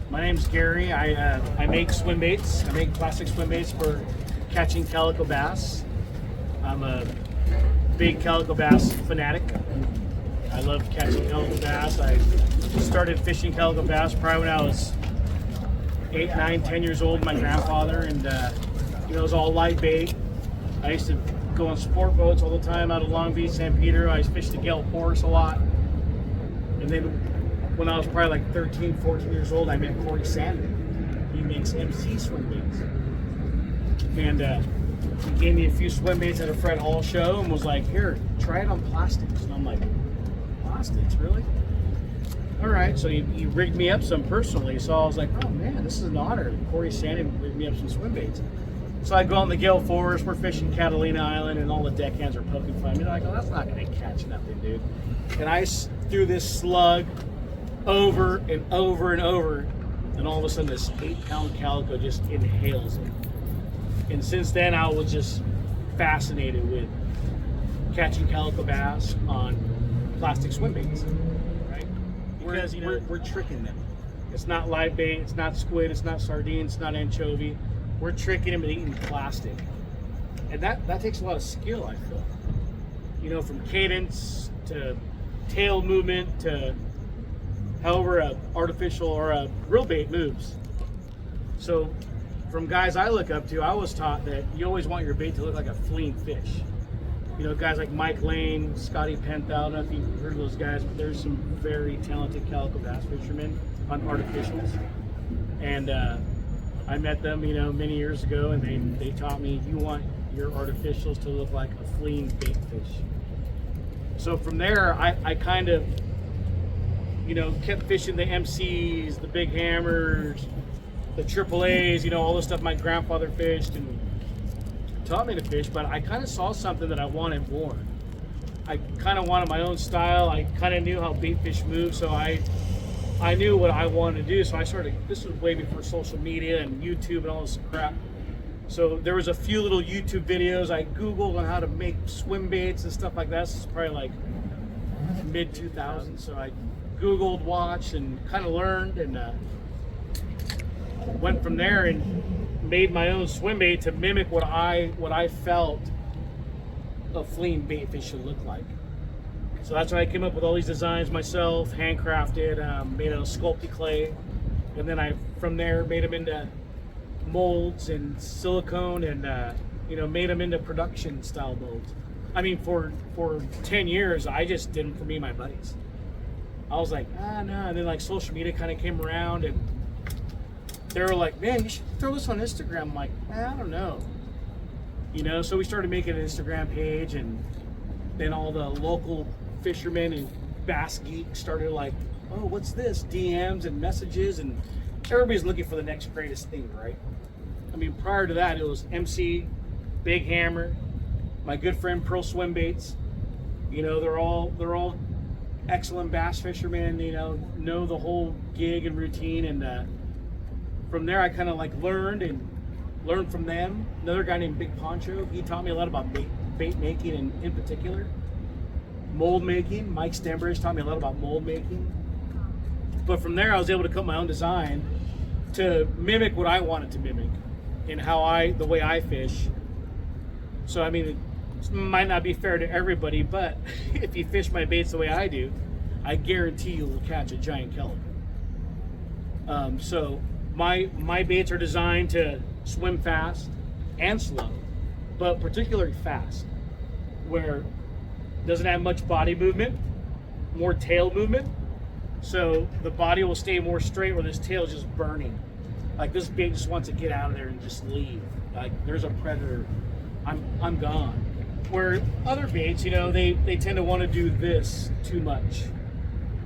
My name's Gary. I make swim baits. I make plastic swim baits for catching calico bass. I'm a big calico bass fanatic. I love catching calico bass. I started fishing calico bass probably when I was 8, 9, 10 years old with my grandfather, and it was all light bait. I used to go on sport boats all the time out of Long Beach, San Pedro. I fished the Gale Forest a lot. And then when I was probably like 13, 14 years old, I met Corey Sandman. He makes MC swim baits. And he gave me a few swim baits at a Fred Hall show and was like, here, try it on plastics. And I'm like, plastics, really? All right, so he rigged me up some personally. So I was like, oh man, this is an honor. Corey Sandman rigged me up some swim baits. So I go out in the Gale Forest, we're fishing Catalina Island, and all the deckhands are poking fun at me. They're like, oh, that's not gonna catch nothing, dude. And I threw this slug over and over and over, and all of a sudden this 8-pound calico just inhales it. And since then I was just fascinated with catching calico bass on plastic swim baits, right? Because we're tricking them. It's not live bait, it's not squid, it's not sardine, it's not anchovy. We're tricking them and eating plastic. And that takes a lot of skill, I feel. You know, from cadence to tail movement to however a artificial or a real bait moves. So from guys I look up to, I was taught that you always want your bait to look like a fleeing fish. You know, guys like Mike Lane, Scotty Penthal, I don't know if you've heard of those guys, but there's some very talented calico bass fishermen on artificials. And I met them, you know, many years ago, and they taught me you want your artificials to look like a fleeing bait fish. So from there, I kind of, you know, kept fishing the MCs, the big hammers, the AAAs, you know, all the stuff my grandfather fished and taught me to fish, but I kind of saw something that I wanted more. I kind of wanted my own style. I kind of knew how bait fish move, so I knew what I wanted to do. So I started, this was way before social media and YouTube and all this crap. So there was a few little YouTube videos I Googled on how to make swim baits and stuff like that. This is probably like mid 2000s. So I Googled, watched, and kind of learned, and went from there and made my own swim bait to mimic what I felt a fleeing bait fish should look like. So that's when I came up with all these designs myself, handcrafted, made out of sculpted clay, and then from there made them into molds and silicone, and you know, made them into production style molds. I mean, for 10 years, I just did them for me and my buddies. I was like, no, and then like social media kind of came around, and they were like, man, you should throw this on Instagram. I'm like, I don't know, you know. So we started making an Instagram page, and then all the local fishermen and bass geeks started like, oh, what's this? DMs and messages, and everybody's looking for the next greatest thing, right? I mean, prior to that, it was MC, Big Hammer, my good friend Pearl Swim Baits. You know, they're all excellent bass fishermen. You know the whole gig and routine, and from there I kind of like learned from them. Another guy named Big Poncho, he taught me a lot about bait making, and in particular mold making. Mike Stenbridge taught me a lot about mold making. But from there I was able to cut my own design to mimic what I wanted to mimic and the way I fish. So I mean, it might not be fair to everybody, but if you fish my baits the way I do, I guarantee you will catch a giant calico. So my baits are designed to swim fast and slow, but particularly fast, where doesn't have much body movement, more tail movement. So the body will stay more straight, where this tail is just burning. Like this bait just wants to get out of there and just leave. Like there's a predator, I'm gone. Where other baits, you know, they tend to want to do this too much.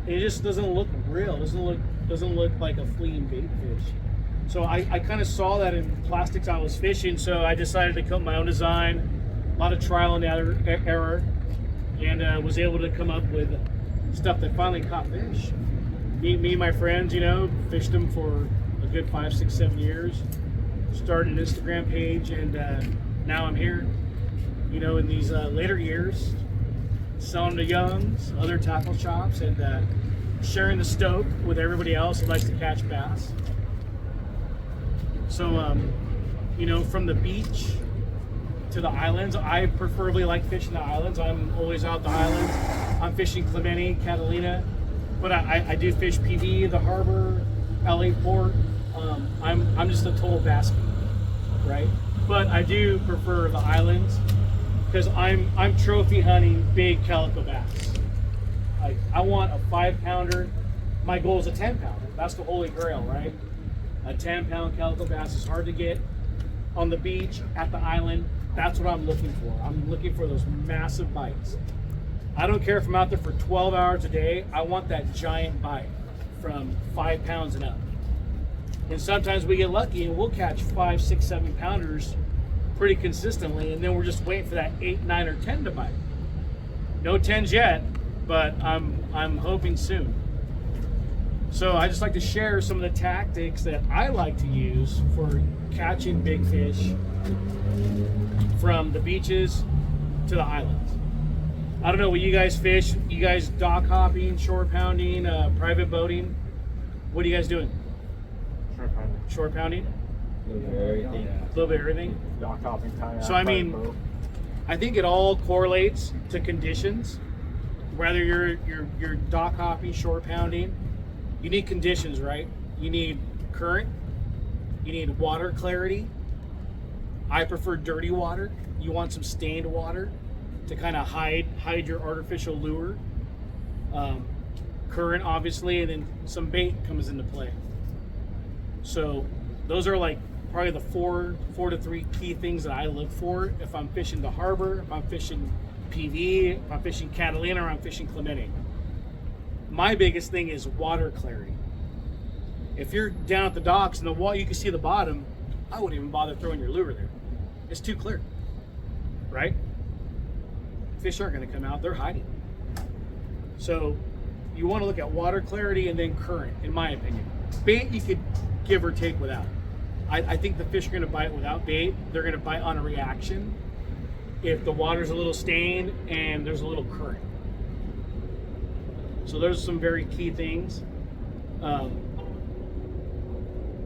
It just doesn't look real. Doesn't look like a fleeing bait fish. So I kind of saw that in plastics I was fishing. So I decided to cut my own design, a lot of trial and error, and was able to come up with stuff that finally caught fish. Me and my friends, you know, fished them for a good 5, 6, 7 years. Started an Instagram page, and now I'm here, you know, in these later years, selling to youngs, other tackle shops, and sharing the stoke with everybody else who likes to catch bass. So, you know, from the beach to the islands, I preferably like fishing the islands. I'm always out the islands. I'm fishing Clemente, Catalina, but I do fish PV, the harbor, LA Port. I'm just a total bass geek, right? But I do prefer the islands because I'm trophy hunting big calico bass. I want a 5-pounder. My goal is a 10-pounder. That's the holy grail, right? A 10-pound calico bass is hard to get on the beach, at the island. That's what I'm looking for. I'm looking for those massive bites. I don't care if I'm out there for 12 hours a day. I want that giant bite from 5 pounds and up. And sometimes we get lucky and we'll catch 5, 6, 7 pounders pretty consistently, and then we're just waiting for that 8, 9, or 10 to bite. No 10s yet, but I'm hoping soon. So I just like to share some of the tactics that I like to use for catching big fish from the beaches to the islands. I don't know what you guys fish. You guys dock hopping, shore pounding, private boating? What are you guys doing? Shore pounding. Shore pounding? A little bit of everything. A little bit of everything? Dock hopping, kayak, So I mean, boat. I think it all correlates to conditions. Whether you're dock hopping, shore pounding, you need conditions, right? You need current, you need water clarity. I prefer dirty water. You want some stained water to kind of hide your artificial lure. Current, obviously, and then some bait comes into play. So those are like probably the four to three key things that I look for if I'm fishing the harbor, if I'm fishing PV, if I'm fishing Catalina, or I'm fishing Clemente. My biggest thing is water clarity. If you're down at the docks and the water, you can see the bottom, I wouldn't even bother throwing your lure there. It's too clear, right? Fish aren't going to come out, they're hiding. So you want to look at water clarity and then current, in my opinion. Bait you could give or take without. I think the fish are going to bite without bait. They're going to bite on a reaction if the water's a little stained and there's a little current. So those are some very key things.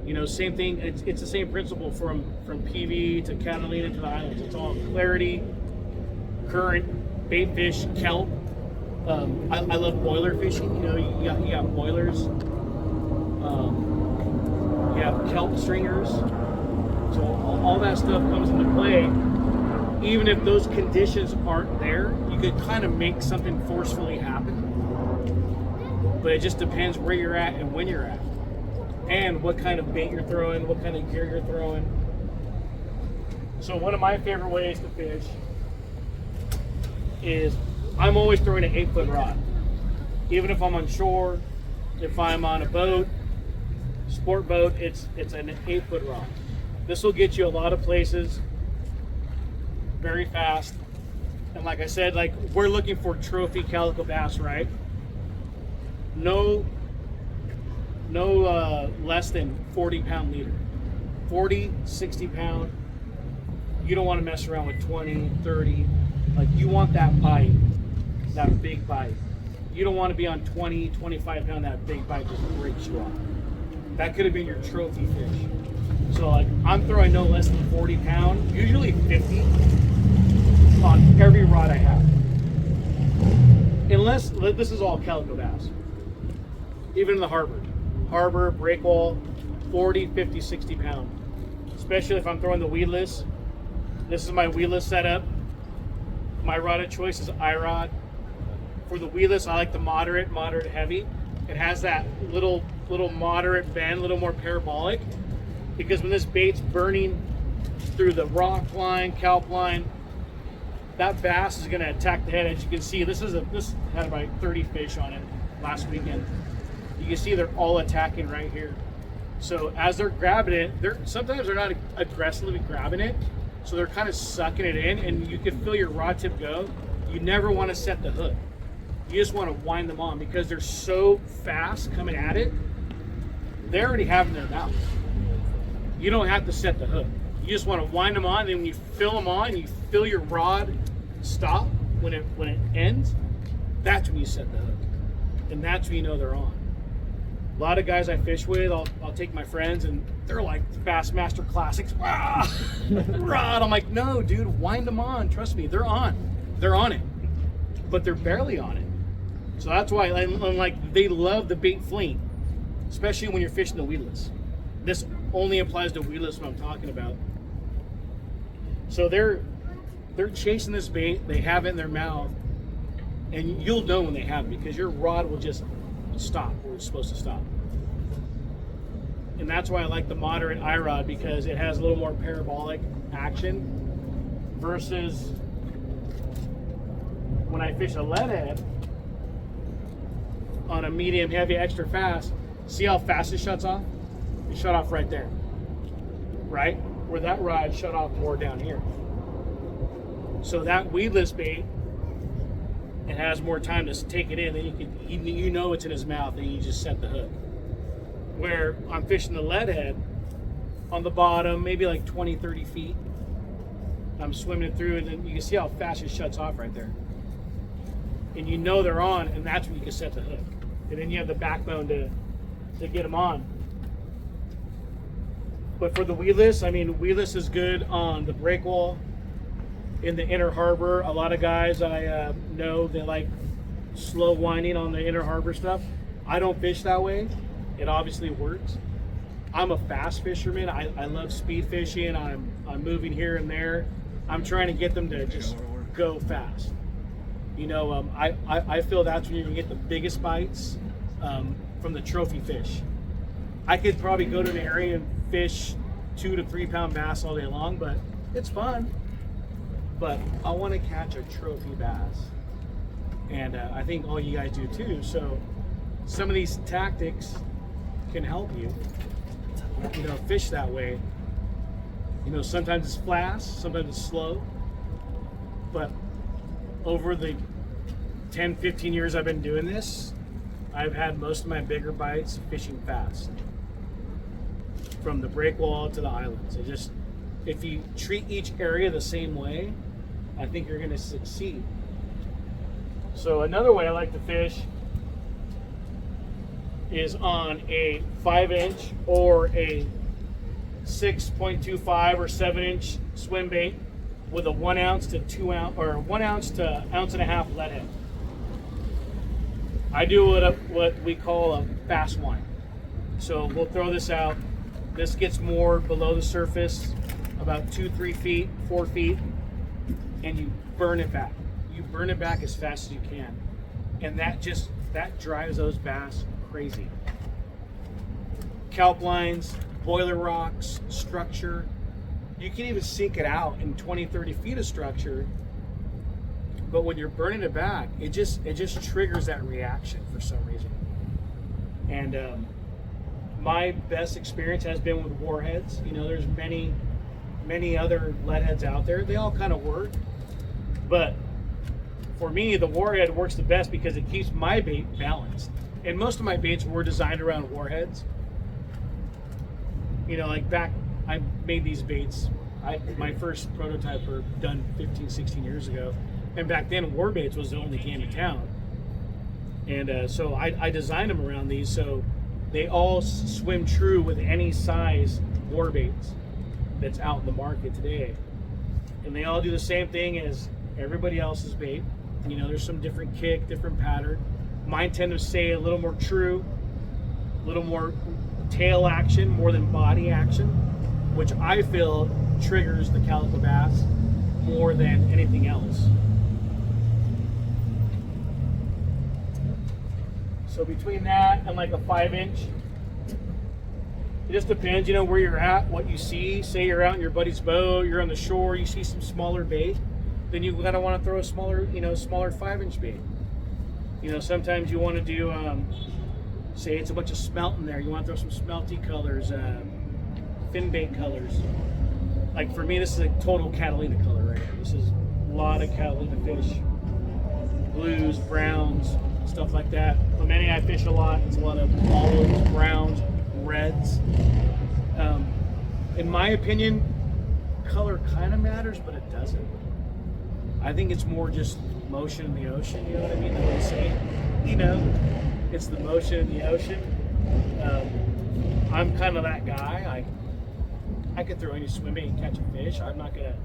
You know, same thing. It's the same principle from PV to Catalina to the islands. It's all clarity, current, bait fish, kelp. I love boiler fishing. You know, you got boilers. You have kelp stringers. So all that stuff comes into play. Even if those conditions aren't there, you could kind of make something forcefully happen. But it just depends where you're at and when you're at. And what kind of bait you're throwing, what kind of gear you're throwing. So one of my favorite ways to fish is I'm always throwing an 8-foot rod. Even if I'm on shore, if I'm on a boat, sport boat, it's an 8-foot rod. This will get you a lot of places very fast. And like I said, like we're looking for trophy calico bass, right? No less than 40-pound leader. 40, 60-pound. You don't want to mess around with 20, 30. Like you want that bite, that big bite. You don't want to be on 20, 25-pound, that big bite just breaks you off. That could have been your trophy fish. So like I'm throwing no less than 40-pound, usually 50 on every rod I have. Unless this is all calico bass. Even in the harbor, breakwall, 40, 50, 60 pound. Especially if I'm throwing the weedless. This is my weedless setup. My rod of choice is iRod. For the weedless, I like the moderate heavy. It has that little moderate bend, a little more parabolic. Because when this bait's burning through the rock line, kelp line, that bass is going to attack the head. As you can see, this had about 30 fish on it last weekend. You can see they're all attacking right here. So as they're grabbing it, sometimes they're not aggressively grabbing it, so they're kind of sucking it in, and you can feel your rod tip go. You never want to set the hook. You just want to wind them on because they're so fast coming at it. They already have in their mouth. You don't have to set the hook. You just want to wind them on, and then when you fill them on, you feel your rod stop when it ends. That's when you set the hook. And that's when you know they're on. A lot of guys I fish with, I'll take my friends and they're like Bassmaster Classics. Rod. I'm like, no, dude, wind them on. Trust me, they're on. They're on it. But they're barely on it. So that's why I'm like, they love the bait fleet, especially when you're fishing the weedless. This only applies to weedless when I'm talking about. So they're chasing this bait, they have it in their mouth, and you'll know when they have it because your rod will just stop where it's supposed to stop. And that's why I like the moderate iRod, because it has a little more parabolic action versus when I fish a lead head on a medium heavy extra fast. See how fast it shuts off? It shut off right there, right? Where that rod shut off more down here. So that weedless bait, it has more time to take it in, then you know it's in his mouth, and you just set the hook. Where I'm fishing the lead head on the bottom, maybe like 20, 30 feet. I'm swimming it through, and then you can see how fast it shuts off right there. And you know they're on, and that's when you can set the hook. And then you have the backbone to get them on. But for the weedless, I mean, weedless is good on the breakwall, in the inner harbor. A lot of guys I know, they like slow winding on the inner harbor stuff. I don't fish that way. It obviously works. I'm a fast fisherman. I love speed fishing. I'm moving here and there. I'm trying to get them to just go fast. You know, I feel that's when you're gonna get the biggest bites from the trophy fish. I could probably go to the area and fish 2 to 3 pound bass all day long, but it's fun. But I want to catch a trophy bass, and I think all you guys do too. So some of these tactics can help you, you know, fish that way. You know, sometimes it's fast, sometimes it's slow, but over the 10, 15 years I've been doing this, I've had most of my bigger bites fishing fast, from the breakwall to the islands. It just, if you treat each area the same way, I think you're going to succeed. So another way I like to fish is on a 5-inch or a 6.25 or 7-inch swim bait with a 1 ounce to 2 ounce, or 1 ounce to 1.5 ounce lead head. I do what we call a fast wind. So we'll throw this out. This gets more below the surface, about 2, 3 feet, 4 feet, and you burn it back. You burn it back as fast as you can. And that drives those bass crazy. Kelp lines, boiler rocks, structure. You can even sink it out in 20, 30 feet of structure. But when you're burning it back, it just triggers that reaction for some reason. And my best experience has been with warheads. You know, there's many other lead heads out there. They all kind of work. But for me, the warhead works the best because it keeps my bait balanced. And most of my baits were designed around warheads. You know, like back, I made these baits. My first prototype were done 15, 16 years ago. And back then, war baits was the only game in town. And so I designed them around these so they all swim true with any size war baits that's out in the market today. And they all do the same thing as everybody else's bait. You know, there's some different kick, different pattern. Mine tend to stay a little more true, a little more tail action more than body action, which I feel triggers the Calico Bass more than anything else. So between that and like a 5-inch, it just depends, you know, where you're at, what you see. Say you're out in your buddy's boat, you're on the shore, you see some smaller bait, then you gotta want to throw a smaller 5-inch bait. You know, sometimes you want to do, say it's a bunch of smelt in there, you want to throw some smelty colors, fin bait colors. Like for me, this is a total Catalina color right here. This is a lot of Catalina fish, blues, browns, stuff like that. Clemente, I fish a lot. It's a lot of olives, browns, reds. In my opinion, color kind of matters, but it doesn't. I think it's more just motion in the ocean, you know what I mean? They say, you know, It's the motion in the ocean. I'm kind of that guy. I could throw any swim bait and catch a fish. I'm not gonna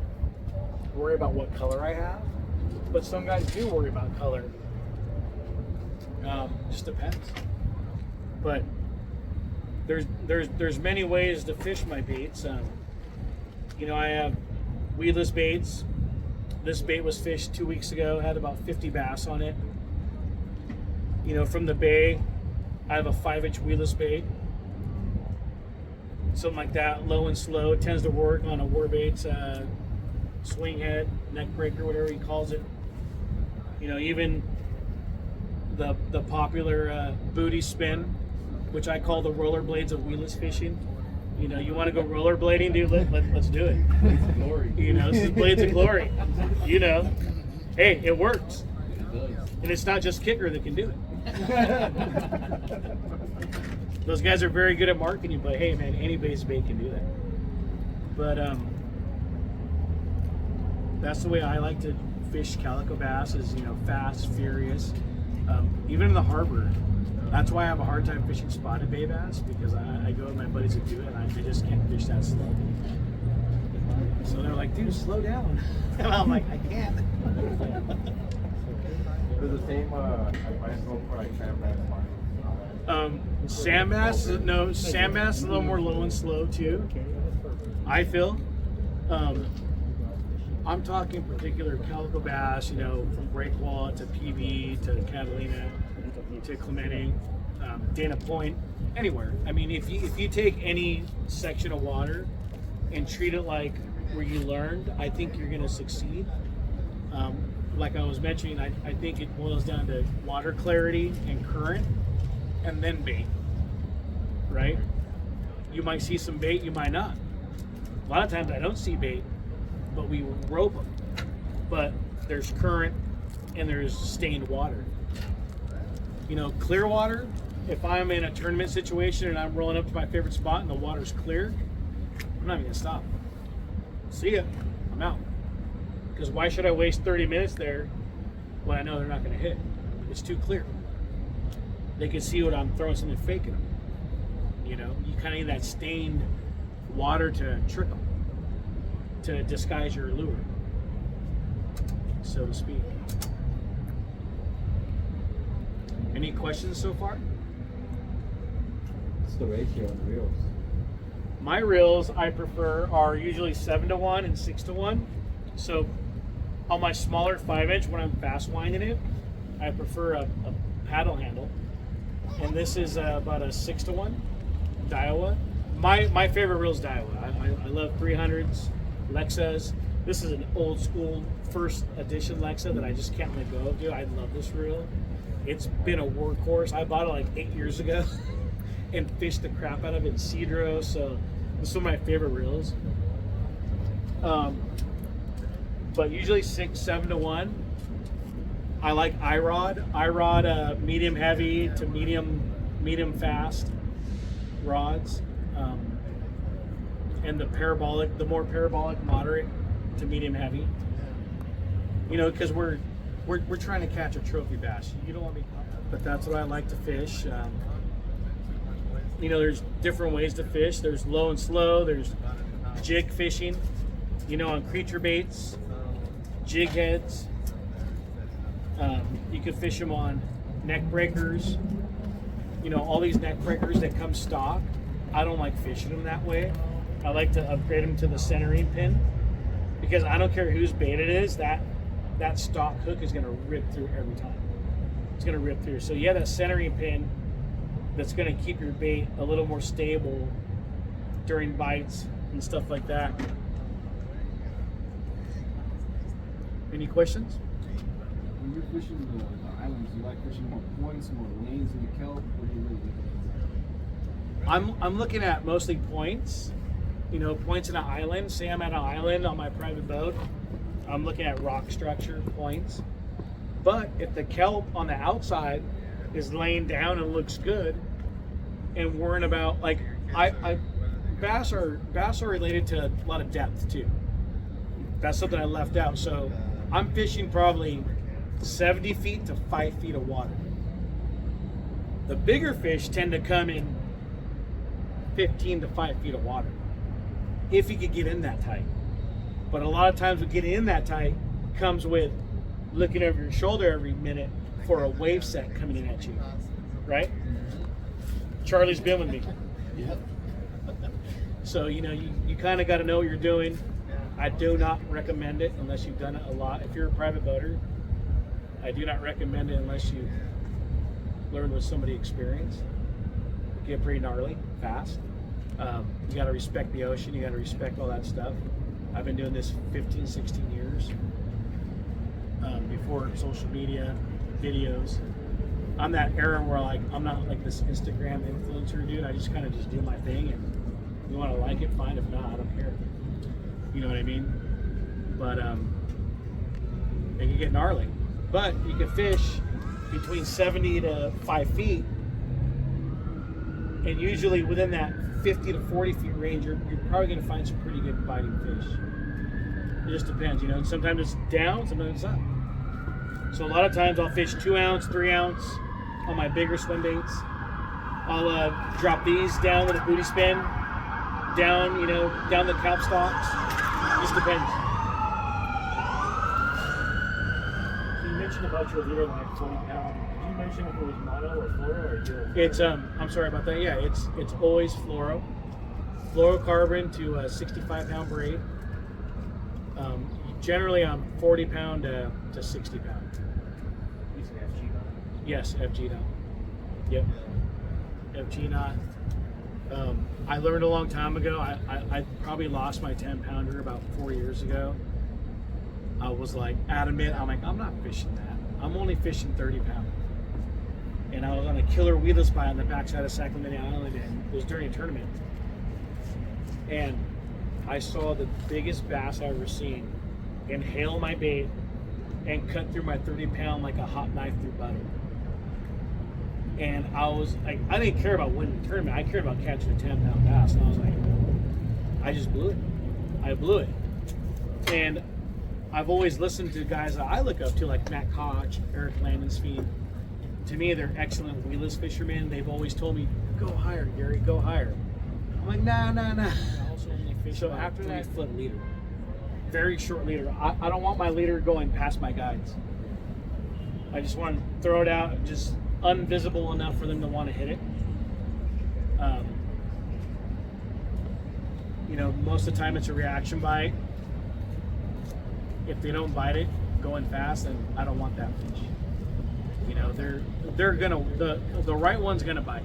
worry about what color I have, but some guys do worry about color. Just depends. But there's many ways to fish my baits. You know, I have weedless baits. This bait was fished 2 weeks ago. Had about 50 bass on it. You know, from the bay, I have a 5-inch weedless bait. Something like that, low and slow. It tends to work on a warbait's swing head, neck breaker, whatever he calls it. You know, even the popular booty spin, which I call the rollerblades of weedless fishing. You know, you want to go rollerblading, dude? Let's do it. Blades of glory. You know, this is blades of glory. You know, hey, it works, It does. and it's not just kicker that can do it. Those guys are very good at marketing, but hey, man, any base bait can do that. But that's the way I like to fish calico bass. Is, you know, fast, furious. Even in the harbor, that's why I have a hard time fishing spotted bay bass, because I go with my buddies that do it, and I just can't fish that slow. So they're like, dude, slow down. And I'm like, I can't. Does the same advice go for like sand bass? Sand bass, no, sand bass is a little more low and slow too, I feel. I'm talking particular calico bass, you know, from breakwall to PB to Catalina to Clemente, Dana Point, anywhere. I mean, if you take any section of water and treat it like where you learned, I think you're going to succeed. Like I was mentioning, I think it boils down to water clarity and current, and then bait, right? You might see some bait, you might not. A lot of times I don't see bait, but we rope them. But there's current and there's stained water. You know, clear water, if I'm in a tournament situation and I'm rolling up to my favorite spot and the water's clear, I'm not even gonna stop. See ya, I'm out. Because why should I waste 30 minutes there when I know they're not gonna hit? It's too clear. They can see what I'm throwing something fake at them. You know, you kind of need that stained water to trick them, to disguise your lure, so to speak. Any questions so far? What's the ratio on the reels? My reels I prefer are usually 7-to-1 and 6-to-1. So on my smaller 5-inch, when I'm fast winding it, I prefer a paddle handle. And this is about a 6-to-1 Daiwa. My favorite reel is Daiwa. I love 300s, Lexas. This is an old school first edition Lexa that I just can't let go of, dude. I love this reel. It's been a workhorse. I bought it like 8 years ago and fished the crap out of it in Cedro. So this is one of my favorite reels. But usually 6, 7-to-1. I like iRod medium heavy to medium fast rods, and the more parabolic moderate to medium heavy. You know, because we're trying to catch a trophy bass. You don't want me, but that's what I like to fish. You know, there's different ways to fish. There's low and slow. There's jig fishing. You know, on creature baits, jig heads. You could fish them on neck breakers. You know, all these neck breakers that come stock. I don't like fishing them that way. I like to upgrade them to the centering pin, because I don't care whose bait it is, that stock hook is going to rip through every time. It's going to rip through. So you have that centering pin that's going to keep your bait a little more stable during bites and stuff like that. Any questions? When you're fishing the islands, you like fishing more points, more lanes in the kelp? What do you really look at? I'm looking at mostly points. You know, points in an island. Say I'm at an island on my private boat, I'm looking at rock structure points. But if the kelp on the outside is laying down and looks good, and worrying about, like, bass are related to a lot of depth too. That's something I left out. So I'm fishing probably 70 feet to 5 feet of water. The bigger fish tend to come in 15 to 5 feet of water, if you could get in that tight. But a lot of times with getting in that tight comes with looking over your shoulder every minute for a wave set coming in at you, right? Charlie's been with me. Yep. So, you know, you kind of got to know what you're doing. I do not recommend it unless you've done it a lot. If you're a private boater, I do not recommend it unless you learn with somebody experienced. It get pretty gnarly, fast. You got to respect the ocean. You got to respect all that stuff. I've been doing this 15, 16 years. Before social media, videos. I'm that era where like I'm not like this Instagram influencer dude. I just kind of just do my thing, and if you want to like it, fine. If not, I don't care. You know what I mean? But it can get gnarly. But you can fish between 70 to 5 feet, and usually within that 50 to 40 feet range, you're probably going to find some pretty good biting fish. It just depends, you know. Sometimes it's down, sometimes it's up. So a lot of times I'll fish 2 ounce, 3 ounce on my bigger swim baits. I'll drop these down with a booty spin, down, you know, down the kelp stalks. Just depends. So you mentioned about your leader like 40 pound. Did you mention if it was mono or fluoro or zero? It's I'm sorry about that. Yeah, it's always fluoro, fluorocarbon to a 65 pound braid. Generally I'm 40 pound to 60 pound. Using FG knot. Yes, FG knot. Yep, FG knot. I learned a long time ago. I probably lost my 10 pounder about 4 years ago. I was like adamant. I'm like, I'm not fishing that. I'm only fishing 30 pound. And I was on a killer weedless bite on the backside of Sacramento Island, and it was during a tournament. And I saw the biggest bass I've ever seen inhale my bait and cut through my 30 pound like a hot knife through butter. And I was like, I didn't care about winning the tournament. I cared about catching a 10 pound bass. And I was like, I just blew it. I blew it. And I've always listened to guys that I look up to, like Matt Koch, Eric Landensfeed. To me, they're excellent weedless fishermen. They've always told me, go higher, Gary, go higher. I'm like, nah. I also only fish so after that 3 foot leader. Very short leader. I don't want my leader going past my guides. I just want to throw it out, just unvisible enough for them to want to hit it. You know, most of the time it's a reaction bite. If they don't bite it going fast, then I don't want that fish. You know, they're gonna the right one's gonna bite.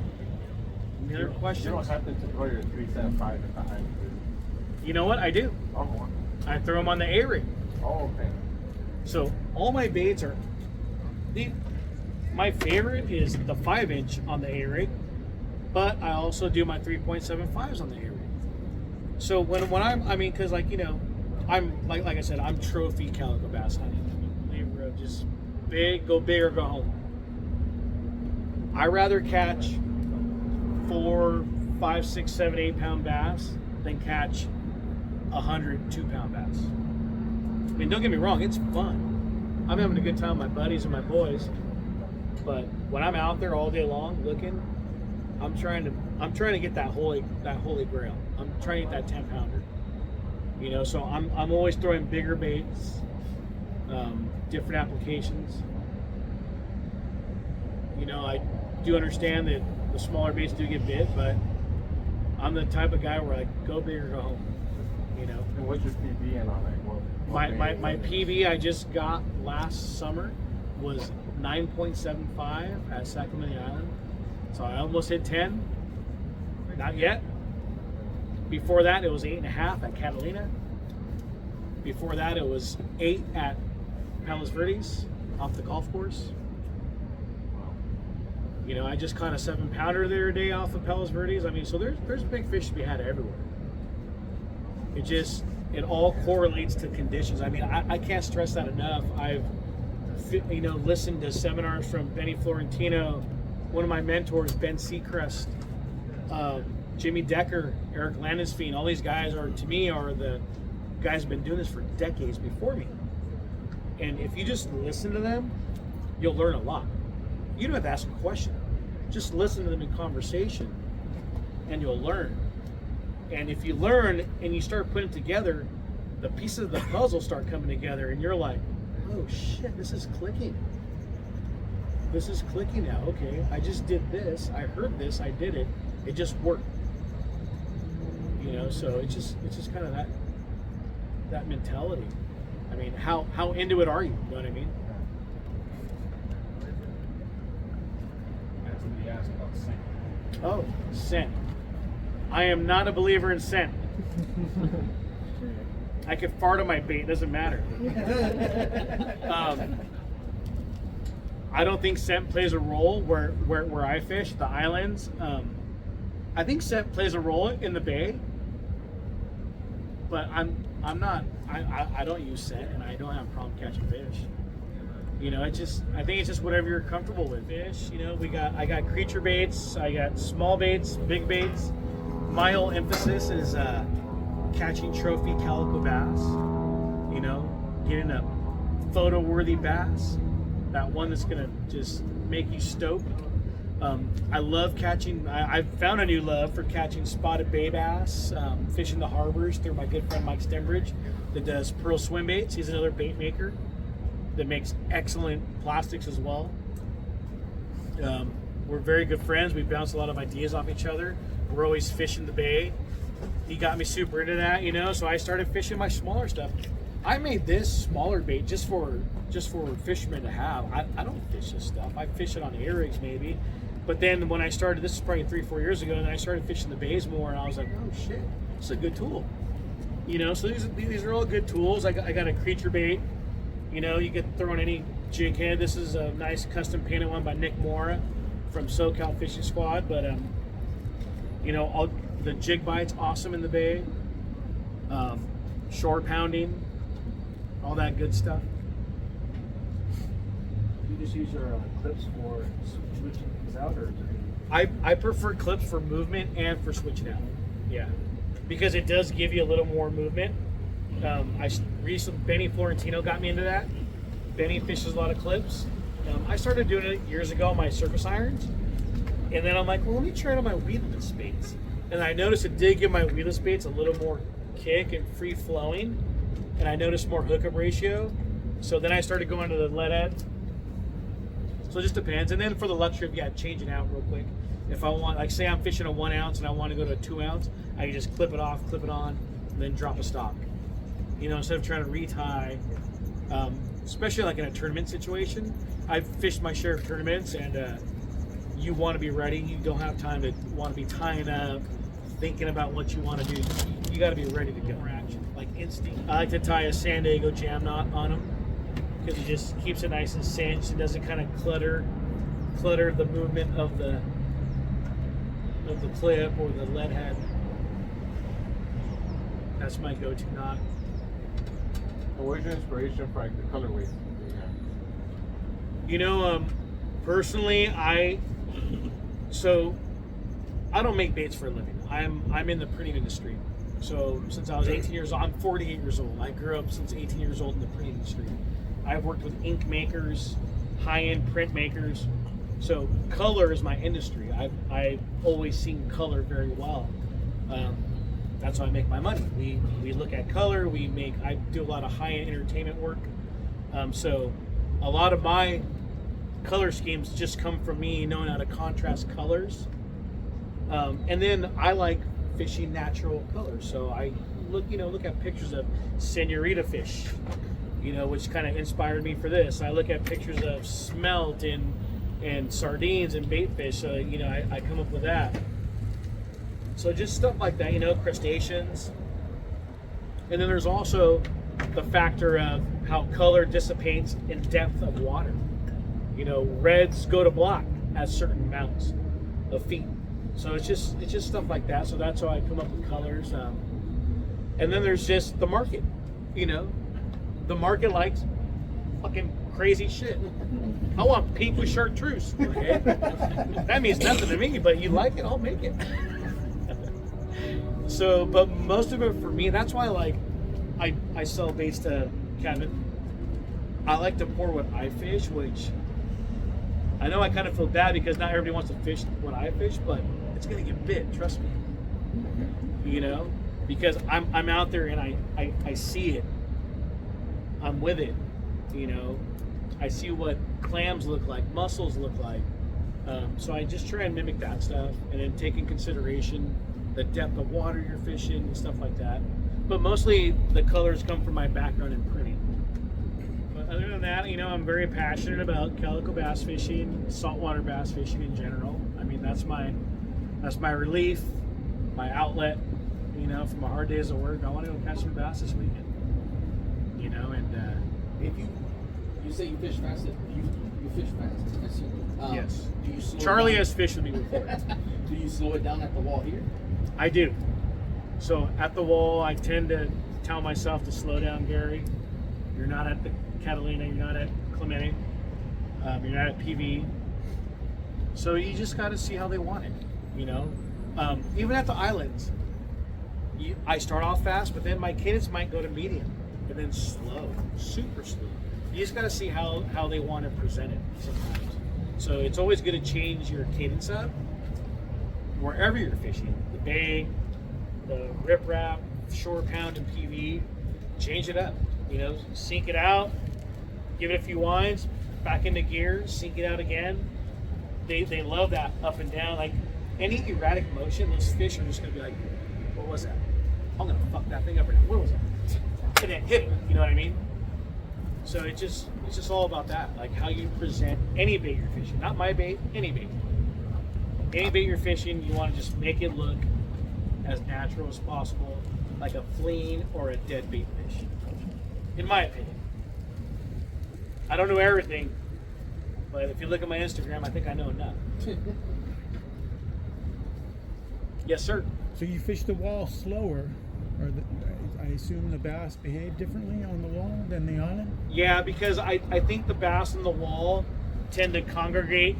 Any other questions? You don't have to throw your 375 at the high. You know what I do? Oh, I throw them on the A-rig. oh, okay. So all my baits are. My favorite is the 5-inch on the A-rig, but I also do my 3.75s on the A-rig. So when I mean, because like, you know, I'm like I said, I'm trophy Calico Bass hunting. They were just big, go big or go home. I rather catch 4, 5, 6, 7, 8 pound bass than catch 100 2-pound bass. I mean, don't get me wrong, it's fun. I'm having a good time with my buddies and my boys. But when I'm out there all day long looking, I'm trying to get that holy grail. I'm trying to get that 10 pounder. You know, so I'm always throwing bigger baits, different applications. You know, I do understand that the smaller baits do get bit, but I'm the type of guy where I go big or go home. You know. And what's your PB in on it? My PB I just got last summer was 9.75 at Sacramento Island. So I almost hit 10. Not yet. Before that it was 8.5 at Catalina. Before that it was 8 at Palos Verdes off the golf course. You know, I just caught a 7-pounder the other day off of Palos Verdes. I mean, so there's big fish to be had everywhere. It all correlates to conditions. I mean, I can't stress that enough. I've, you know, listened to seminars from Benny Florentino, one of my mentors, Ben Seacrest, Jimmy Decker, Eric Landensfeed. All these guys are the guys who've been doing this for decades before me. And if you just listen to them, you'll learn a lot. You don't have to ask a question. just listen to them in conversation, and you'll learn. And if you learn and you start putting it together, the pieces of the puzzle start coming together, and you're like, oh shit, this is clicking. This is clicking now. Okay, I just did this. I heard this. I did it. It just worked. You know, so it's just kind of that mentality. I mean, how into it are you? You know what I mean? Somebody asked about scent. Oh, scent. I am not a believer in scent. I could fart on my bait, doesn't matter. I don't think scent plays a role where I fish, the islands. I think scent plays a role in the bay, but I'm not. I don't use scent, and I don't have a problem catching fish. You know, I think it's just whatever you're comfortable with. Fish, you know, I got creature baits, I got small baits, big baits. My whole emphasis is catching trophy calico bass. You know, getting a photo-worthy bass, that one that's gonna just make you stoked. I love catching. I've found a new love for catching spotted bay bass, fishing the harbors through my good friend Mike Stembridge, that does Pearl Swimbaits. He's another bait maker that makes excellent plastics as well. We're very good friends. We bounce a lot of ideas off each other. We're always fishing the bay. He got me super into that, you know, so I started fishing my smaller stuff. I made this smaller bait just for fishermen to have. I don't fish this stuff. I fish it on air rigs maybe. But then when I started, this is probably 3-4 years ago, and I started fishing the bays more, and I was like, oh shit, this is a good tool. You know, so these are all good tools. I got a creature bait. You know, you could throw in any jig head. This is a nice custom painted one by Nick Mora from SoCal Fishing Squad. But you know, the jig bite's awesome in the bay. Shore pounding, all that good stuff. You just use your clips for switching things out, or I prefer clips for movement and for switching out. Yeah, because it does give you a little more movement. Benny Florentino got me into that. Benny fishes a lot of clips. I started doing it years ago on my surface irons, and then I'm like, well, let me try it on my weedless baits. And I noticed it did give my weedless baits a little more kick and free flowing, and I noticed more hookup ratio. So then I started going to the lead head. So it just depends. And then for the luxury of changing out real quick. If I want, like say I'm fishing a 1 ounce and I want to go to a 2 ounce, I can just clip it off, clip it on, and then drop a stock. You know, instead of trying to retie, especially like in a tournament situation. I've fished my share of tournaments, and you want to be ready. You don't have time to want to be tying up, thinking about what you want to do. You got to be ready to go. Like instinct. I like to tie a San Diego jam knot on them because it just keeps it nice and cinched. It doesn't kind of clutter the movement of the clip or the lead head. That's my go-to knot. So where's your inspiration for like the colorways? You know, personally, I don't make baits for a living. I'm in the printing industry. So since I was 18 years old, I'm 48 years old. I grew up since 18 years old in the printing industry. I've worked with ink makers, high-end print makers. So color is my industry. I've always seen color very well. That's how I make my money. We look at color. I do a lot of high-end entertainment work. So a lot of my color schemes just come from me knowing how to contrast colors. And then I like fishing natural colors. So I look at pictures of senorita fish, which kind of inspired me for this. I look at pictures of smelt and sardines and bait fish. So, I come up with that. So just stuff like that, crustaceans. And then there's also the factor of how color dissipates in depth of water. Reds go to black at certain amounts of feet. So it's just stuff like that. So that's how I come up with colors. And then there's just the market. The market likes fucking crazy shit. I want pink with chartreuse. Okay? That means nothing to me, but you like it, I'll make it. So, but most of it for me, that's why I sell baits to Kevin. I like to pour what I fish, which I know I kind of feel bad because not everybody wants to fish what I fish, but it's gonna get bit. Trust me. You know, because I'm out there and I see it. I'm with it. You know, I see what clams look like, mussels look like. So I just try and mimic that stuff, and then take in consideration the depth of water you're fishing and stuff like that. But mostly the colors come from my background in printing. But other than that, you know, I'm very passionate about calico bass fishing, saltwater bass fishing in general. I mean, that's my relief, my outlet. You know, from a hard days of work, I want to go catch some bass this weekend. You know, and If you say you fish fast, you fish fast. I see. yes. Do you slow Charlie down? has fished with me before. Do you slow it down at the wall here? I do. So at the wall, I tend to tell myself to slow down, Gary. You're not at the Catalina, you're not at Clemente, you're not at PV. So you just got to see how they want it, you know. Even at the islands, I start off fast, but then my cadence might go to medium, and then slow, super slow. You just got to see how they want to present it sometimes. So it's always good to change your cadence up wherever you're fishing. The bay, the riprap, shore pound, and PV. Change it up. You know, sink it out, give it a few winds, back into gear, sink it out again. They love that up and down. Like any erratic motion, those fish are just gonna be like, what was that? I'm gonna fuck that thing up right now. What was that? And then hit it. You know what I mean? So it's just all about that, like how you present any bait you're fishing. Not my bait, any bait. Any bait you're fishing, you want to just make it look as natural as possible, like a fleeing or a dead bait fish. In my opinion. I don't know everything, but if you look at my Instagram, I think I know enough. Yes, sir. So you fish the wall slower, or I assume the bass behave differently on the wall than the island? Yeah, because I think the bass on the wall tend to congregate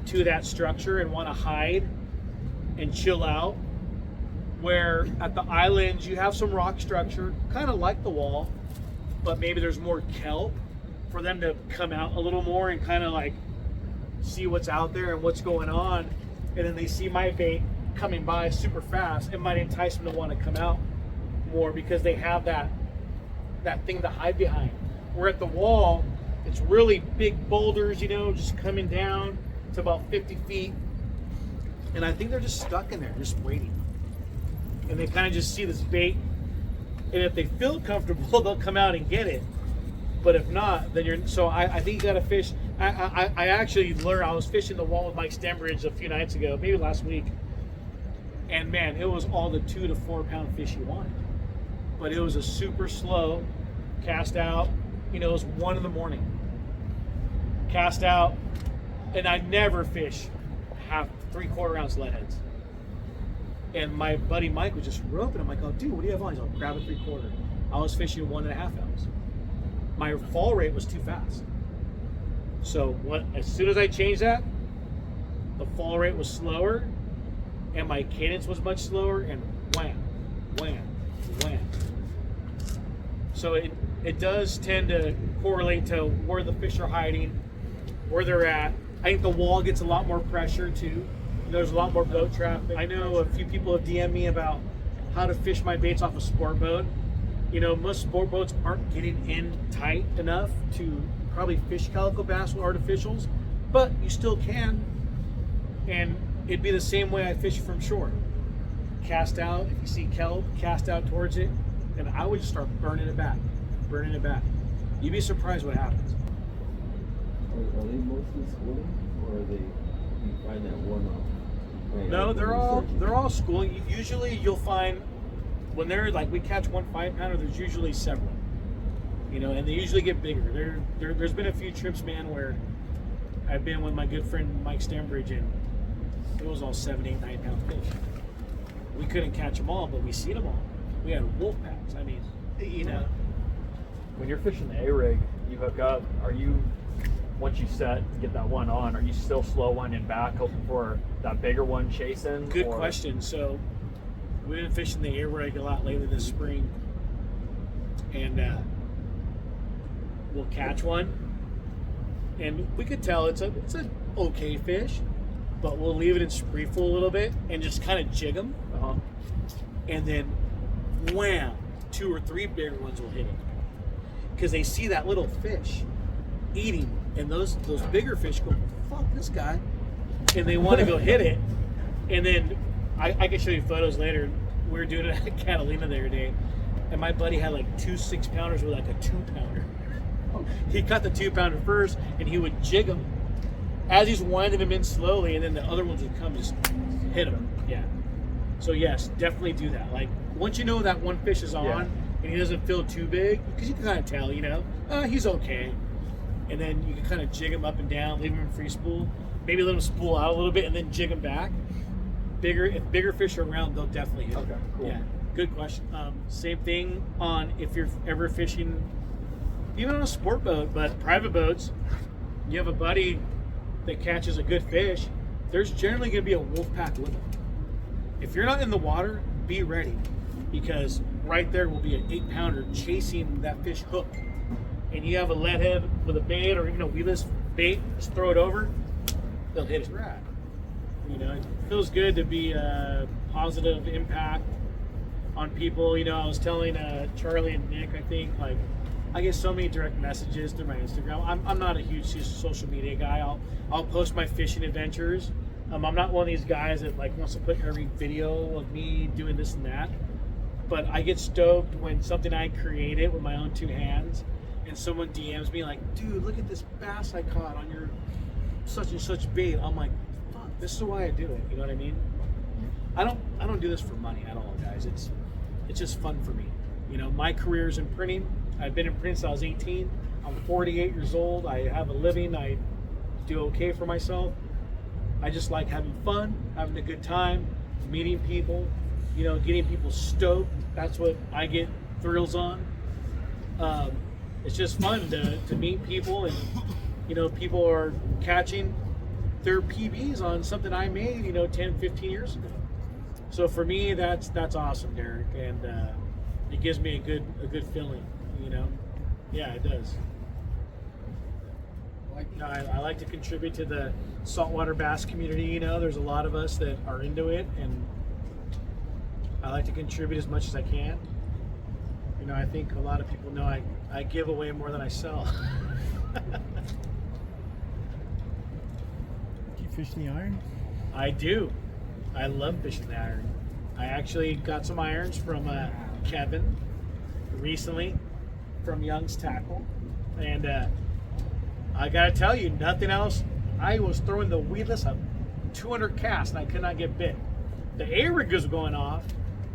to that structure and want to hide and chill out. Where at the islands, you have some rock structure, kind of like the wall, but maybe there's more kelp for them to come out a little more and kind of like see what's out there and what's going on. And then they see my bait coming by super fast. It might entice them to want to come out more because they have that thing to hide behind. Where at the wall, it's really big boulders, you know, just coming down to about 50 feet. And I think they're just stuck in there, just waiting. And they kind of just see this bait. And if they feel comfortable, they'll come out and get it. But if not, then you're, so I think you gotta fish. I actually learned, I was fishing the wall with Mike Stembridge a few nights ago, maybe last week. And man, it was all the 2 to 4 pound fish you wanted. But it was a super slow cast out. You know, it was 1 in the morning. Cast out, and I never fish half 3/4 ounce lead heads. And my buddy Mike was just roping. I'm like, oh, dude, what do you have on? He's like, grab a 3/4. I was fishing 1.5 ounce. My fall rate was too fast. So as soon as I changed that, the fall rate was slower, and my cadence was much slower, and wham, wham, wham. So it does tend to correlate to where the fish are hiding, where they're at. I think the wall gets a lot more pressure too. There's a lot more boat traffic. I know a few people have DM'd me about how to fish my baits off a sport boat. You know, most sport boats aren't getting in tight enough to probably fish calico bass with artificials, but you still can. And it'd be the same way I fish from shore. Cast out, if you see kelp, cast out towards it, and I would just start burning it back. You'd be surprised what happens. Are they mostly schooling, or are they? You find that one off? No, they're all schooling. Usually, you'll find when they're like we catch 1 5-pounder, there's usually several. You know, and they usually get bigger. There's been a few trips, man, where I've been with my good friend Mike Stembridge, and it was all 7, 8, 9 pound fish. We couldn't catch them all, but we seen them all. We had wolf packs. I mean, you know. When you're fishing the A-rig, you hook up, once you get that one on, are you still slow winding back, hoping for that bigger one chasing? Good question. So we've been fishing the A-rig a lot later this spring, and we'll catch one, and we could tell it's a okay fish, but we'll leave it in free full a little bit and just kind of jig them, and then wham, 2 or 3 bigger ones will hit it because they see that little fish eating, and those bigger fish go, fuck this guy, and they want to go hit it. And then I can show you photos later. We were doing it at Catalina the other day, and my buddy had like 2 6-pounders with like a 2-pounder. He caught the 2-pounder first, and he would jig them as he's winding them in slowly, and then the other ones would come just hit him. Yeah. So yes, definitely do that. Like once you know that one fish is on and he doesn't feel too big, because you can kind of tell, he's okay. And then you can kind of jig him up and down, leave him in free spool, maybe let him spool out a little bit, and then jig him back. If bigger fish are around, they'll definitely hit. Okay, cool. Yeah, good question. Same thing on if you're ever fishing, even on a sport boat, but private boats, you have a buddy that catches a good fish, there's generally going to be a wolf pack with them. If you're not in the water, be ready, because right there will be an 8-pounder chasing that fish hook, and you have a lead head with a bait or weedless bait, just throw it over, they'll hit it. Right. It feels good to be a positive impact on people. I was telling Charlie and Nick, I think, like, I get so many direct messages through my Instagram. I'm not a huge social media guy. I'll post my fishing adventures. I'm not one of these guys that like wants to put every video of me doing this and that. But I get stoked when something I created with my own 2 hands, and someone DMs me like, "Dude, look at this bass I caught on your such and such bait." I'm like, "Fuck, this is why I do it." You know what I mean? I don't do this for money at all, guys. It's just fun for me. My career's in printing. I've been in print since I was 18. I'm 48 years old. I have a living. I do okay for myself. I just like having fun, having a good time, meeting people, getting people stoked. That's what I get thrills on. It's just fun to meet people, and people are catching their PBs on something I made 10, 15 years ago. So for me, that's awesome, Derek, and it gives me a good feeling. Yeah, it does. I like to contribute to the saltwater bass community. There's a lot of us that are into it, and I like to contribute as much as I can. I think a lot of people know I give away more than I sell. Do you fish the iron? I do. I love fishing the iron. I actually got some irons from Kevin recently from Young's Tackle, and I gotta tell you, nothing else. I was throwing the weedless up 200 casts and I could not get bit. The A-rig was going off,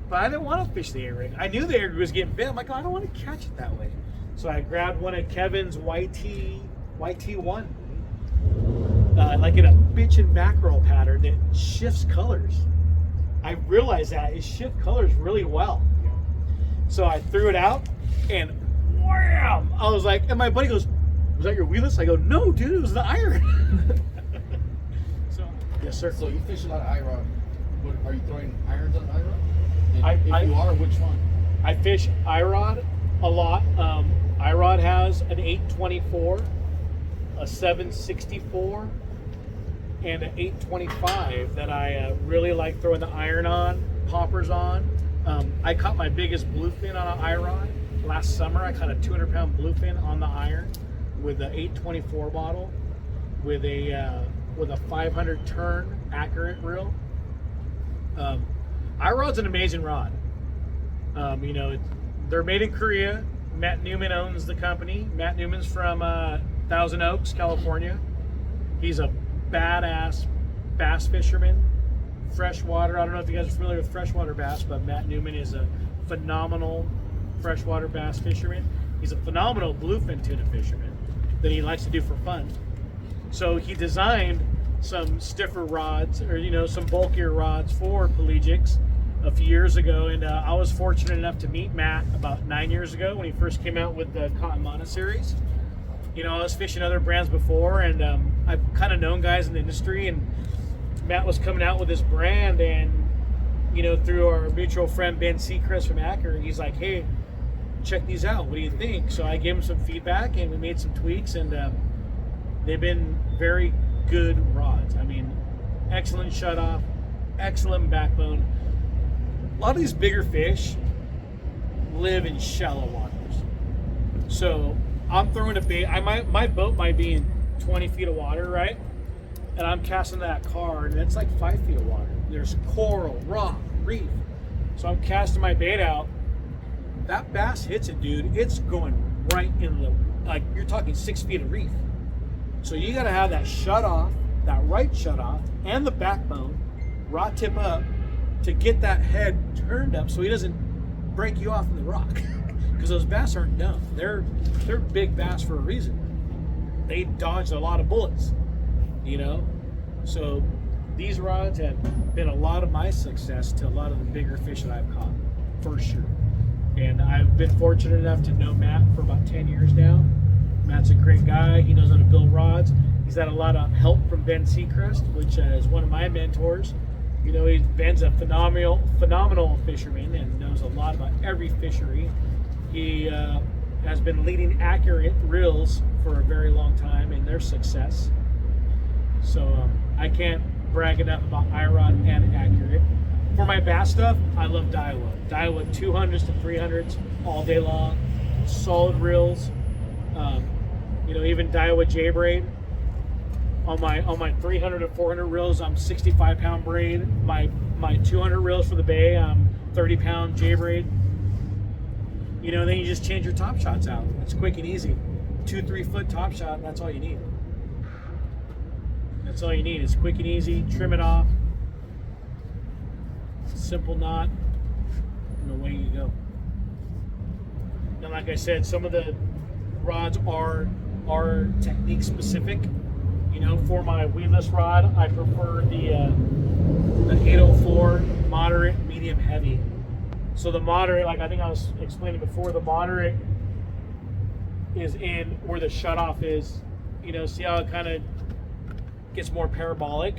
but I didn't want to fish the A-rig. I knew the A-rig was getting bit. I'm like, oh, I don't want to catch it that way. So I grabbed one of Kevin's YT1, like in a bitchin' mackerel pattern that shifts colors. I realized that it shifts colors really well. So I threw it out, and wham! I was like, and my buddy goes, "Was that your weedless?" I go, "No, dude, it was the iron." So, yes, sir. So you fish a lot of iron. Are you throwing irons on iron? And I- if you are, which one? I fish IROD a lot. IROD has an 824, a 764, and an 825 that I really like throwing the iron on, poppers on. I caught my biggest bluefin on an IROD last summer. I caught a 200-pound bluefin on the iron with an 824 bottle with a 500 turn accurate reel. IROD's an amazing rod. They're made in Korea. Matt Newman owns the company. Matt Newman's from Thousand Oaks, California. He's a badass bass fisherman, freshwater. I don't know if you guys are familiar with freshwater bass, but Matt Newman is a phenomenal freshwater bass fisherman. He's a phenomenal bluefin tuna fisherman that he likes to do for fun. So he designed some stiffer rods, or some bulkier rods for pelagics a few years ago, and I was fortunate enough to meet Matt about 9 years ago when he first came out with the Cotton Mana series. I was fishing other brands before, and I've kind of known guys in the industry, and Matt was coming out with this brand, and through our mutual friend Ben Seacrest from Acker, he's like, "Hey, check these out. What do you think?" So I gave him some feedback, and we made some tweaks, and they've been very good rods. I mean, excellent shut off, excellent backbone. A lot of these bigger fish live in shallow waters. So I'm throwing a bait. My boat might be in 20 feet of water, right? And I'm casting that car, and it's like 5 feet of water. There's coral, rock, reef. So I'm casting my bait out. That bass hits it, dude. It's going right in the, like, you're talking 6 feet of reef. So you got to have that shut off, that right shut off, and the backbone, rod tip up, to get that head turned up so he doesn't break you off in the rock. Because those bass aren't dumb. They're big bass for a reason. They dodged a lot of bullets, you know. So these rods have been a lot of my success to a lot of the bigger fish that I've caught, for sure. And I've been fortunate enough to know Matt for about 10 years now. Matt's a great guy. He knows how to build rods. He's had a lot of help from Ben Seacrest, which is one of my mentors. You know, Ben's a phenomenal fisherman and knows a lot about every fishery. He has been leading Accurate reels for a very long time in their success. So I can't brag enough about iRod and Accurate. For my bass stuff, I love Daiwa. Daiwa 200s to 300s all day long. Solid reels. You know, even Daiwa J-braid. On my 300 to 400 reels, I'm 65-pound braid. My 200 reels for the bay, I'm 30-pound J-braid. You know, then you just change your top shots out. It's quick and easy. 2-3 foot top shot, that's all you need. That's all you need. It's quick and easy. Trim it off. Simple knot, and away you go. And like I said, some of the rods are technique specific. You know, for my weedless rod, I prefer the 804 moderate, medium, heavy. So the moderate, like I think I was explaining before, the moderate is in where the shutoff is. You know, see how it kind of gets more parabolic?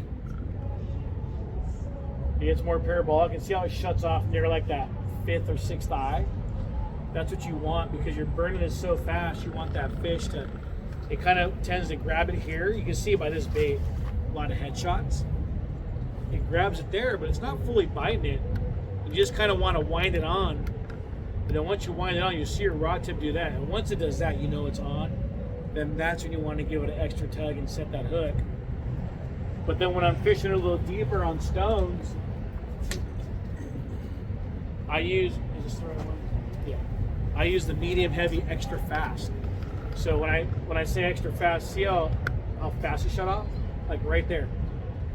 It gets more parabolic, and see how it shuts off near like that 5th or 6th eye? That's what you want, because you're burning it so fast. You want that fish to, it kind of tends to grab it here. You can see by this bait, a lot of headshots. It grabs it there, but it's not fully biting it. You just kind of want to wind it on. And then once you wind it on, you see your rod tip do that. And once it does that, you know it's on. Then that's when you want to give it an extra tug and set that hook. But then when I'm fishing a little deeper on stones, I use, is this the right one? Yeah. I use the medium heavy extra fast. So when I say extra fast, see how fast it shut off? Like right there.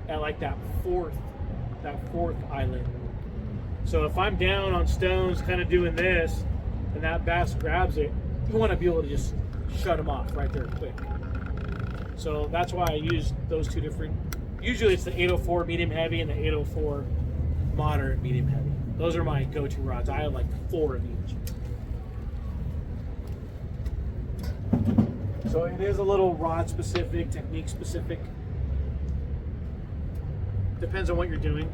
At like that fourth island. So if I'm down on stones kind of doing this, and that bass grabs it, you want to be able to just shut them off right there quick. So that's why I use those two different, usually it's the 804 medium heavy and the 804 moderate medium heavy. Those are my go-to rods. I have like 4 of each. So it is a little rod specific, technique specific. Depends on what you're doing.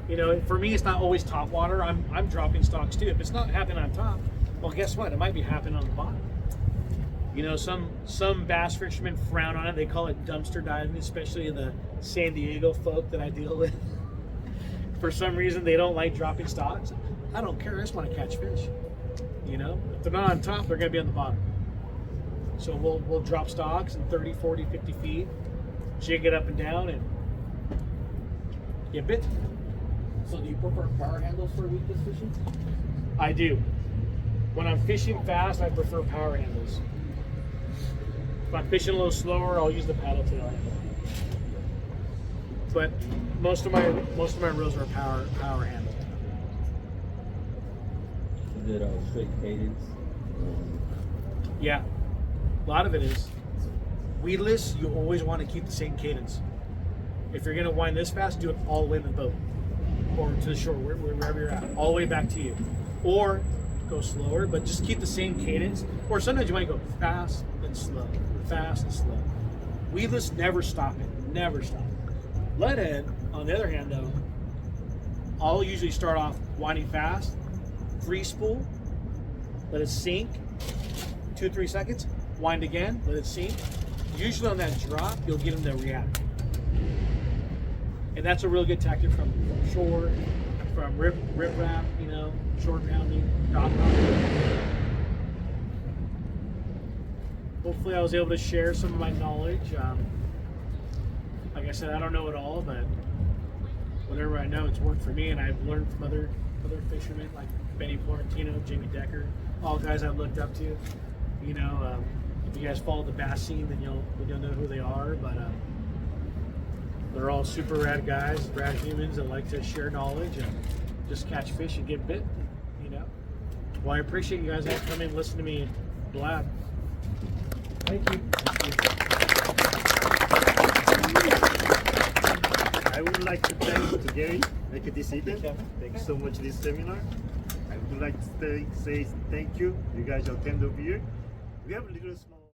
You know, for me, it's not always top water. I'm dropping stocks too. If it's not happening on top, well, guess what? It might be happening on the bottom. You know, some bass fishermen frown on it. They call it dumpster diving, especially the San Diego folk that I deal with. For some reason, they don't like dropping stocks. I don't care. I just want to catch fish. You know, if they're not on top, they're going to be on the bottom. So we'll drop stocks in 30, 40, 50 feet, jig it up and down, and get bit. So do you prefer power handles for weedless fishing? I do. When I'm fishing fast, I prefer power handles. If I'm fishing a little slower, I'll use the paddle tail handle. But most of my reels are power handle. Is it a straight cadence? Yeah, a lot of it is. Weedless, you always want to keep the same cadence. If you're gonna wind this fast, do it all the way to the boat or to the shore, wherever you're at, all the way back to you. Or go slower, but just keep the same cadence. Or sometimes you might go fast and slow, fast and slow. Weedless, never stop it, never stop it. Leadhead, on the other hand though, I'll usually start off winding fast, free spool, let it sink, 2-3 seconds, wind again, let it sink. Usually on that drop, you'll get them to react. And that's a real good tactic from shore, from rip wrap, you know, short pounding, dot pounding. Hopefully I was able to share some of my knowledge. Like I said, I don't know it all, but whatever I know, it's worked for me, and I've learned from other fishermen like Benny Florentino, Jamie Decker, all guys I've looked up to. You know, if you guys follow the bass scene, then you'll know who they are. But they're all super rad guys, rad humans that like to share knowledge and just catch fish and get bit. You know. Well, I appreciate you guys all coming and listen to me blab. Thank you. I would like to thank Gary, make this event. Thank you so much for this seminar. I would like to say thank you. You guys attend over here. We have a little small.